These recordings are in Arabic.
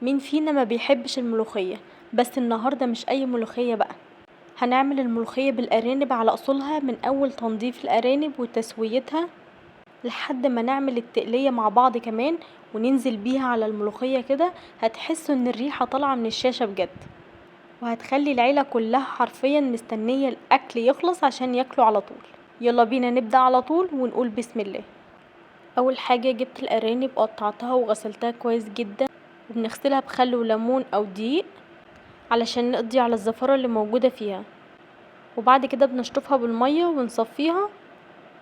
مين فينا ما بيحبش الملوخية؟ بس النهاردة مش اي ملوخية بقى، هنعمل الملوخية بالارانب على اصولها، من اول تنظيف الارانب وتسويتها لحد ما نعمل التقلية مع بعض كمان وننزل بيها على الملوخية كده. هتحسوا ان الريحة طالعة من الشاشة بجد، وهتخلي العيلة كلها حرفيا مستنية الاكل يخلص عشان ياكلوا على طول. يلا بينا نبدأ على طول ونقول بسم الله. اول حاجة جبت الارانب قطعتها وغسلتها كويس جدا، وبنغسلها بخل وليمون او دقيق علشان نقضي على الزفارة اللي موجودة فيها، وبعد كده بنشطفها بالمية ونصفيها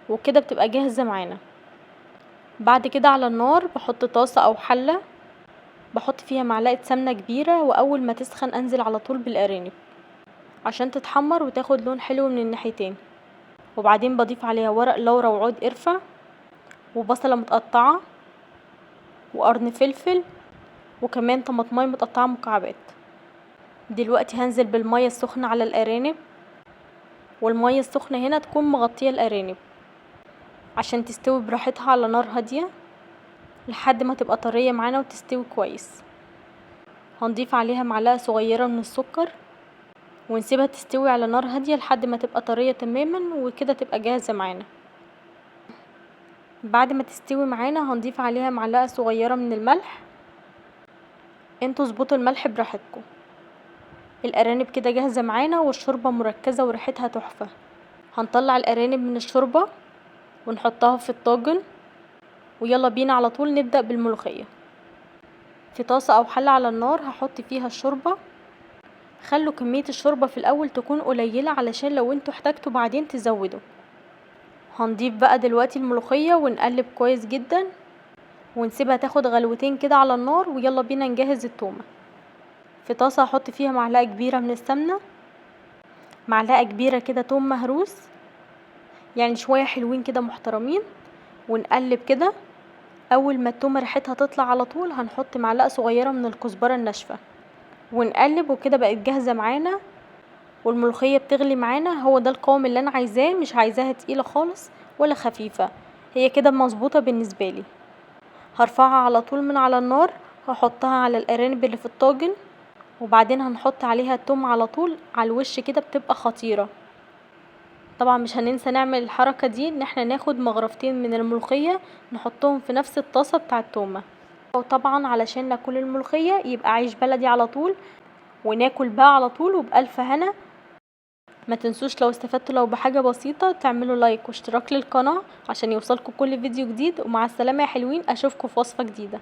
وكده بتبقى جاهزة معانا. بعد كده على النار بحط طاسة او حلة، بحط فيها معلقة سمنة كبيرة، واول ما تسخن انزل على طول بالارانب عشان تتحمر وتاخد لون حلو من الناحيتين، وبعدين بضيف عليها ورق لورا وعود قرفة وبصلة متقطعة وقرن فلفل وكمان طماطماية متقطعة مكعبات. دلوقتي هنزل بالمية السخنة على الارانب، والمية السخنة هنا تكون مغطية الارانب عشان تستوي براحتها على نار هادية لحد ما تبقى طرية معانا وتستوي كويس. هنضيف عليها معلقة صغيرة من السكر ونسيبها تستوي على نار هادية لحد ما تبقى طرية تماما، وكده تبقى جاهزة معانا. بعد ما تستوي معانا هنضيف عليها معلقة صغيرة من الملح، انتوا اظبطوا الملح براحتكم. الارانب كده جاهزة معانا والشوربة مركزة وريحتها تحفة. هنطلع الارانب من الشوربة ونحطها في الطاجن، ويلا بينا على طول نبدأ بالملوخية. في طاسة او حلة على النار هحط فيها الشوربة، خلوا كمية الشوربة في الاول تكون قليلة علشان لو انتوا احتاجتوا بعدين تزودوا. هنضيف بقى دلوقتي الملوخية ونقلب كويس جدا ونسيبها تاخد غلوتين كده على النار، ويلا بينا نجهز التومة. في طاسة هحط فيها معلقة كبيرة من السمنة، معلقة كبيرة كده توم مهروس، يعني شوية حلوين كده محترمين، ونقلب كده. اول ما التومة ريحتها تطلع على طول هنحط معلقة صغيرة من الكزبرة الناشفة ونقلب، وكده بقت جاهزة معانا والملوخية بتغلي معانا. هو ده القوام اللي انا عايزاه، مش عايزاها تقيلة خالص ولا خفيفة، هي كده مظبوطة بالنسبة لي. هرفعها على طول من على النار، هحطها على الارانب اللي في الطاجن، وبعدين هنحط عليها التوم على طول على الوش كده، بتبقى خطيرة. طبعا مش هننسى نعمل الحركة دي، ان احنا ناخد مغرفتين من الملوخية نحطهم في نفس الطاسة بتاع التومة. وطبعا علشان ناكل الملوخية يبقى عيش بلدي على طول، وناكل بقى على طول وبألف هنا. ما تنسوش لو استفدتوا لو بحاجة بسيطة تعملوا لايك واشتراك للقناة عشان يوصلكوا كل فيديو جديد. ومع السلامة يا حلوين، اشوفكم في وصفة جديدة.